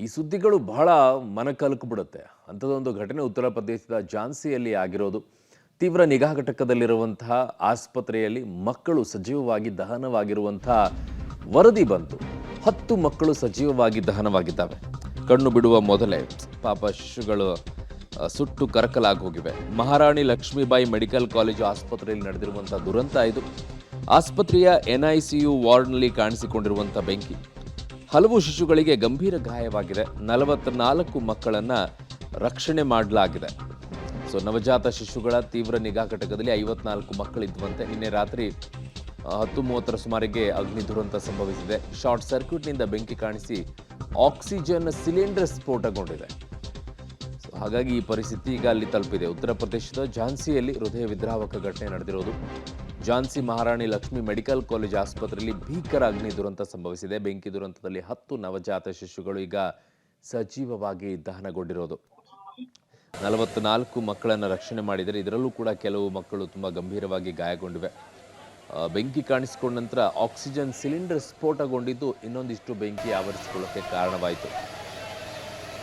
ಈ ಸುದ್ದಿಗಳು ಬಹಳ ಮನಕಲಕ ಬಿಡುತ್ತೆ. ಅಂಥದ್ದೊಂದು ಘಟನೆ ಉತ್ತರ ಪ್ರದೇಶದ ಝಾನ್ಸಿಯಲ್ಲಿ ಆಗಿರೋದು. ತೀವ್ರ ನಿಗಾ ಘಟಕದಲ್ಲಿರುವಂತಹ ಆಸ್ಪತ್ರೆಯಲ್ಲಿ ಮಕ್ಕಳು ಸಜೀವವಾಗಿ ದಹನವಾಗಿರುವಂತಹ ವರದಿ ಬಂತು. 10 ಮಕ್ಕಳು ಸಜೀವವಾಗಿ ದಹನವಾಗಿದ್ದಾವೆ. ಕಣ್ಣು ಬಿಡುವ ಮೊದಲೇ ಪಾಪ ಶಿಶುಗಳು ಸುಟ್ಟು ಕರಕಲಾಗಿ ಹೋಗಿವೆ. ಮಹಾರಾಣಿ ಲಕ್ಷ್ಮೀಬಾಯಿ ಮೆಡಿಕಲ್ ಕಾಲೇಜು ಆಸ್ಪತ್ರೆಯಲ್ಲಿ ನಡೆದಿರುವಂತಹ ದುರಂತ ಇದು. ಆಸ್ಪತ್ರೆಯ ಎನ್ಐಸಿಯು ವಾರ್ಡ್ನಲ್ಲಿ ಕಾಣಿಸಿಕೊಂಡಿರುವಂಥ ಬೆಂಕಿ. ಹಲವು ಶಿಶುಗಳಿಗೆ ಗಂಭೀರ ಗಾಯವಾಗಿದೆ. 44 ಮಕ್ಕಳನ್ನ ರಕ್ಷಣೆ ಮಾಡಲಾಗಿದೆ. ನವಜಾತ ಶಿಶುಗಳ ತೀವ್ರ ನಿಗಾ ಘಟಕದಲ್ಲಿ 54 ಮಕ್ಕಳಿದ್ವಂತೆ. ನಿನ್ನೆ ರಾತ್ರಿ 10:30 ಸುಮಾರಿಗೆ ಅಗ್ನಿ ದುರಂತ ಸಂಭವಿಸಿದೆ. ಶಾರ್ಟ್ ಸರ್ಕ್ಯೂಟ್ನಿಂದ ಬೆಂಕಿ ಕಾಣಿಸಿ ಆಕ್ಸಿಜನ್ ಸಿಲಿಂಡರ್ ಸ್ಫೋಟಗೊಂಡಿದೆ. ಹಾಗಾಗಿ ಈ ಪರಿಸ್ಥಿತಿ ಈಗ ಅಲ್ಲಿ ತಲುಪಿದೆ. ಉತ್ತರ ಪ್ರದೇಶದ ಝಾನ್ಸಿಯಲ್ಲಿ ಹೃದಯ ವಿದ್ರಾವಕ ಘಟನೆ ನಡೆದಿರೋದು. ಝಾನ್ಸಿ ಮಹಾರಾಣಿ ಲಕ್ಷ್ಮಿ ಮೆಡಿಕಲ್ ಕಾಲೇಜ್ ಆಸ್ಪತ್ರೆಯಲ್ಲಿ ಭೀಕರ ಅಗ್ನಿ ದುರಂತ ಸಂಭವಿಸಿದೆ. ಬೆಂಕಿ ದುರಂತದಲ್ಲಿ 10 ನವಜಾತ ಶಿಶುಗಳು ಈಗ ಸಜೀವವಾಗಿ ದಹನಗೊಂಡಿರೋದು. 44 ಮಕ್ಕಳನ್ನು ರಕ್ಷಣೆ ಮಾಡಿದರೆ, ಇದರಲ್ಲೂ ಕೂಡ ಕೆಲವು ಮಕ್ಕಳು ತುಂಬ ಗಂಭೀರವಾಗಿ ಗಾಯಗೊಂಡಿವೆ. ಬೆಂಕಿ ಕಾಣಿಸಿಕೊಂಡ ನಂತರ ಆಕ್ಸಿಜನ್ ಸಿಲಿಂಡರ್ ಸ್ಫೋಟಗೊಂಡಿದ್ದು ಇನ್ನೊಂದಿಷ್ಟು ಬೆಂಕಿ ಆವರಿಸಿಕೊಳ್ಳಕ್ಕೆ ಕಾರಣವಾಯಿತು.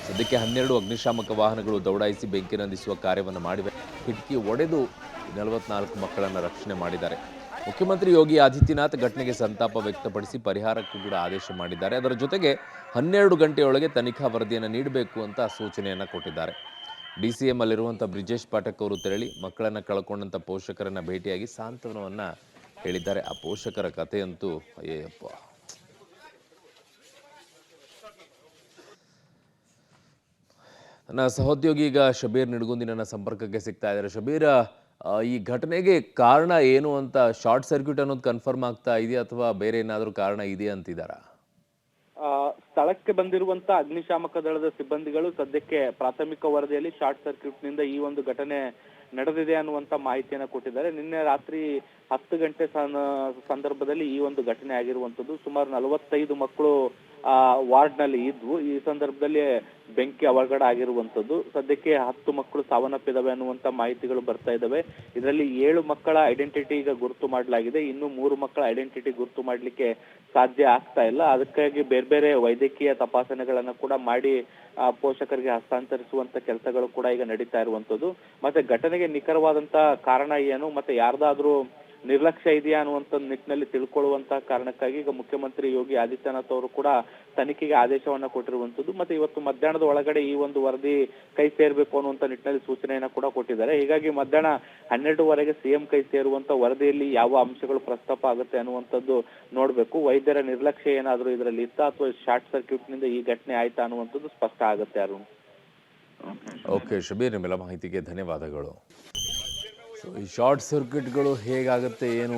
ಸದ್ಯಕ್ಕೆ 12 ಅಗ್ನಿಶಾಮಕ ವಾಹನಗಳು ದೌಡಾಯಿಸಿ ಬೆಂಕಿ ನಂದಿಸುವ ಕಾರ್ಯವನ್ನು ಮಾಡಿವೆ. ಕಿಟಕಿ ಒಡೆದು 44 ಮಕ್ಕಳನ್ನು ರಕ್ಷಣೆ ಮಾಡಿದ್ದಾರೆ. ಮುಖ್ಯಮಂತ್ರಿ ಯೋಗಿ ಆದಿತ್ಯನಾಥ್ ಘಟನೆಗೆ ಸಂತಾಪ ವ್ಯಕ್ತಪಡಿಸಿ ಪರಿಹಾರಕ್ಕೂ ಕೂಡ ಆದೇಶ ಮಾಡಿದ್ದಾರೆ. ಅದರ ಜೊತೆಗೆ 12 ಗಂಟೆಯೊಳಗೆ ತನಿಖಾ ವರದಿಯನ್ನು ನೀಡಬೇಕು ಅಂತ ಸೂಚನೆಯನ್ನು ಕೊಟ್ಟಿದ್ದಾರೆ. DCM ಅಲ್ಲಿರುವಂಥ ಬ್ರಿಜೇಶ್ ಪಾಠಕ್ ಅವರು ತೆರಳಿ ಮಕ್ಕಳನ್ನು ಕಳ್ಕೊಂಡಂಥ ಪೋಷಕರನ್ನು ಭೇಟಿಯಾಗಿ ಸಾಂತ್ವನವನ್ನು ಹೇಳಿದ್ದಾರೆ. ಆ ಪೋಷಕರ ಕಥೆಯಂತೂ ಅಯ್ಯಪ್ಪ. ನನ್ನ ಸಹೋದ್ಯೋಗಿ ಈಗ ಶಬೀರ್ ನಿಡಗುಂದಿ ನನ್ನ ಸಂಪರ್ಕಕ್ಕೆ ಸಿಗ್ತಾ ಇದ್ದಾರೆ. ಶಬೀರ್, ಈ ಘಟನೆಗೆ ಕಾರಣ ಏನು ಅಂತ ಶಾರ್ಟ್ ಸರ್ಕ್ಯೂಟ್ ಅನ್ನೋದು ಕನ್ಫರ್ಮ್ ಆಗ್ತಾ ಇದೆಯಾ ಅಥವಾ ಬೇರೆ ಏನಾದರೂ ಕಾರಣ ಇದೆಯಾ ಅಂತಿದ್ದಾರಾ? ಸ್ಥಳಕ್ಕೆ ಬಂದಿರುವಂತ ಅಗ್ನಿಶಾಮಕ ದಳದ ಸಿಬ್ಬಂದಿಗಳು ಸದ್ಯಕ್ಕೆ ಪ್ರಾಥಮಿಕ ವರದಿಯಲ್ಲಿ ಶಾರ್ಟ್ ಸರ್ಕ್ಯೂಟ್ ನಿಂದ ಈ ಒಂದು ಘಟನೆ ನಡೆದಿದೆ ಅನ್ನುವಂತ ಮಾಹಿತಿಯನ್ನು ಕೊಟ್ಟಿದ್ದಾರೆ. ನಿನ್ನೆ ರಾತ್ರಿ 10 ಗಂಟೆ ಸಂದರ್ಭದಲ್ಲಿ ಈ ಒಂದು ಘಟನೆ ಆಗಿರುವಂತದ್ದು. ಸುಮಾರು 45 ಮಕ್ಕಳು ವಾರ್ಡ್ ನಲ್ಲಿ ಇದ್ವು. ಈ ಸಂದರ್ಭದಲ್ಲಿ ಬೆಂಕಿ ಅವಘಡ ಆಗಿರುವಂತದ್ದು. ಸದ್ಯಕ್ಕೆ 10 ಮಕ್ಕಳು ಸಾವನ್ನಪ್ಪಿದಾವೆ ಅನ್ನುವಂತ ಮಾಹಿತಿಗಳು ಬರ್ತಾ ಇದಾವೆ. ಇದರಲ್ಲಿ 7 ಮಕ್ಕಳ ಐಡೆಂಟಿಟಿ ಈಗ ಗುರುತು ಮಾಡಲಾಗಿದೆ. ಇನ್ನು 3 ಮಕ್ಕಳ ಐಡೆಂಟಿಟಿ ಗುರುತು ಮಾಡ್ಲಿಕ್ಕೆ ಸಾಧ್ಯ ಆಗ್ತಾ ಇಲ್ಲ. ಅದಕ್ಕಾಗಿ ಬೇರೆ ಬೇರೆ ವೈದ್ಯಕೀಯ ತಪಾಸಣೆಗಳನ್ನ ಕೂಡ ಮಾಡಿ ಪೋಷಕರಿಗೆ ಹಸ್ತಾಂತರಿಸುವಂತ ಕೆಲಸಗಳು ಕೂಡ ಈಗ ನಡೀತಾ ಇರುವಂತದ್ದು. ಮತ್ತೆ ಘಟನೆಗೆ ನಿಖರವಾದಂತ ಕಾರಣ ಏನು, ಮತ್ತೆ ಯಾರ್ದಾದ್ರೂ ನಿರ್ಲಕ್ಷ್ಯ ಇದೆಯಾ ಅನ್ನುವಂತ ನಿಟ್ಟಿನಲ್ಲಿ ತಿಳ್ಕೊಳ್ಳುವಂತ ಕಾರಣಕ್ಕಾಗಿ ಈಗ ಮುಖ್ಯಮಂತ್ರಿ ಯೋಗಿ ಆದಿತ್ಯನಾಥ್ ಅವರು ಕೂಡ ತನಿಖೆಗೆ ಆದೇಶವನ್ನ ಕೊಟ್ಟಿರುವಂತದ್ದು. ಮತ್ತೆ ಇವತ್ತು ಮಧ್ಯಾಹ್ನದ ಒಳಗಡೆ ಈ ಒಂದು ವರದಿ ಕೈ ಸೇರ್ಬೇಕು ಅನ್ನುವಂತ ನಿಟ್ಟಿನಲ್ಲಿ ಸೂಚನೆಯನ್ನ ಕೂಡ ಕೊಟ್ಟಿದ್ದಾರೆ. ಹೀಗಾಗಿ ಮಧ್ಯಾಹ್ನ 12ವರೆಗೆ CM ಕೈ ಸೇರುವಂತ ವರದಿಯಲ್ಲಿ ಯಾವ ಅಂಶಗಳು ಪ್ರಸ್ತಾಪ ಆಗುತ್ತೆ ಅನ್ನುವಂಥದ್ದು ನೋಡ್ಬೇಕು. ವೈದ್ಯರ ನಿರ್ಲಕ್ಷ್ಯ ಏನಾದ್ರೂ ಇದರಲ್ಲಿ ಇತ್ತ ಅಥವಾ ಶಾರ್ಟ್ ಸರ್ಕ್ಯೂಟ್ ನಿಂದ ಈ ಘಟನೆ ಆಯ್ತಾ ಅನ್ನುವಂಥದ್ದು ಸ್ಪಷ್ಟ ಆಗುತ್ತೆ. ಅರುಣ್. ಓಕೆ ಶಬೀರ್, ನಿಮ್ಮೆಲ್ಲ ಮಾಹಿತಿಗೆ ಧನ್ಯವಾದಗಳು. ಈ ಶಾರ್ಟ್ ಸರ್ಕ್ಯೂಟ್ಗಳು ಹೇಗಾಗುತ್ತೆ, ಏನು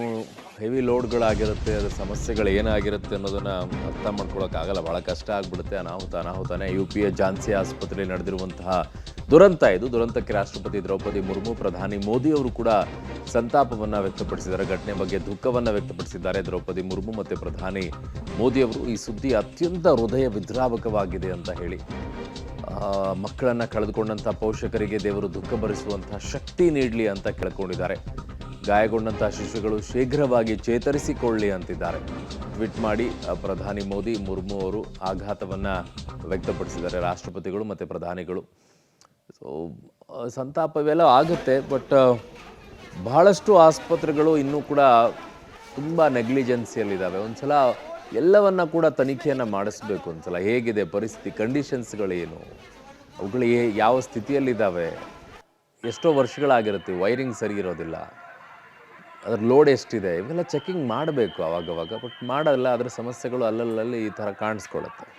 ಹೆವಿ ಲೋಡ್ಗಳಾಗಿರುತ್ತೆ, ಅದರ ಸಮಸ್ಯೆಗಳು ಏನಾಗಿರುತ್ತೆ ಅನ್ನೋದನ್ನು ಅರ್ಥ ಮಾಡ್ಕೊಳ್ಳೋಕ್ಕಾಗಲ್ಲ. ಭಾಳ ಕಷ್ಟ ಆಗಿಬಿಡುತ್ತೆ. ಅನಾಹುತಾನೆ UPಯ ಝಾನ್ಸಿ ಆಸ್ಪತ್ರೆಯಲ್ಲಿ ನಡೆದಿರುವಂತಹ ದುರಂತ ಇದು. ದುರಂತಕ್ಕೆ ರಾಷ್ಟ್ರಪತಿ ದ್ರೌಪದಿ ಮುರ್ಮು, ಪ್ರಧಾನಿ ಮೋದಿ ಅವರು ಕೂಡ ಸಂತಾಪವನ್ನು ವ್ಯಕ್ತಪಡಿಸಿದ್ದಾರೆ. ಘಟನೆ ಬಗ್ಗೆ ದುಃಖವನ್ನು ವ್ಯಕ್ತಪಡಿಸಿದ್ದಾರೆ ದ್ರೌಪದಿ ಮುರ್ಮು ಮತ್ತು ಪ್ರಧಾನಿ ಮೋದಿ ಅವರು. ಈ ಸುದ್ದಿ ಅತ್ಯಂತ ಹೃದಯ ವಿದ್ರಾವಕವಾಗಿದೆ ಅಂತ ಹೇಳಿ ಮಕ್ಕಳನ್ನು ಕಳೆದುಕೊಂಡಂಥ ಪೋಷಕರಿಗೆ ದೇವರು ದುಃಖ ಭರಿಸುವಂತಹ ಶಕ್ತಿ ನೀಡಲಿ ಅಂತ ಕೇಳ್ಕೊಂಡಿದ್ದಾರೆ. ಗಾಯಗೊಂಡಂತಹ ಶಿಶುಗಳು ಶೀಘ್ರವಾಗಿ ಚೇತರಿಸಿಕೊಳ್ಳಿ ಅಂತಿದ್ದಾರೆ. ಟ್ವೀಟ್ ಮಾಡಿ ಪ್ರಧಾನಿ ಮೋದಿ, ಮುರ್ಮು ಅವರು ಆಘಾತವನ್ನು ವ್ಯಕ್ತಪಡಿಸಿದ್ದಾರೆ, ರಾಷ್ಟ್ರಪತಿಗಳು ಮತ್ತು ಪ್ರಧಾನಿಗಳು. ಸಂತಾಪ ಇವೆಲ್ಲ ಆಗುತ್ತೆ. ಬಟ್ ಬಹಳಷ್ಟು ಆಸ್ಪತ್ರೆಗಳು ಇನ್ನೂ ಕೂಡ ತುಂಬ ನೆಗ್ಲಿಜೆನ್ಸಿಯಲ್ಲಿದ್ದಾವೆ. ಒಂದ್ಸಲ ಎಲ್ಲವನ್ನ ಕೂಡ ತನಿಖೆಯನ್ನು ಮಾಡಿಸ್ಬೇಕು. ಒಂದ್ಸಲ ಹೇಗಿದೆ ಪರಿಸ್ಥಿತಿ, ಕಂಡೀಷನ್ಸ್ಗಳೇನು, ಅವುಗಳು ಯಾವ ಸ್ಥಿತಿಯಲ್ಲಿದ್ದಾವೆ, ಎಷ್ಟೋ ವರ್ಷಗಳಾಗಿರುತ್ತೆ, ವೈರಿಂಗ್ ಸರಿ ಇರೋದಿಲ್ಲ, ಅದ್ರ ಲೋಡ್ ಎಷ್ಟಿದೆ, ಇವೆಲ್ಲ ಚೆಕಿಂಗ್ ಮಾಡಬೇಕು ಅವಾಗವಾಗ. ಬಟ್ ಮಾಡಲ್ಲ. ಅದರ ಸಮಸ್ಯೆಗಳು ಅಲ್ಲಲ್ಲಿ ಈ ಥರ ಕಾಣಿಸ್ಕೊಳ್ಳುತ್ತೆ.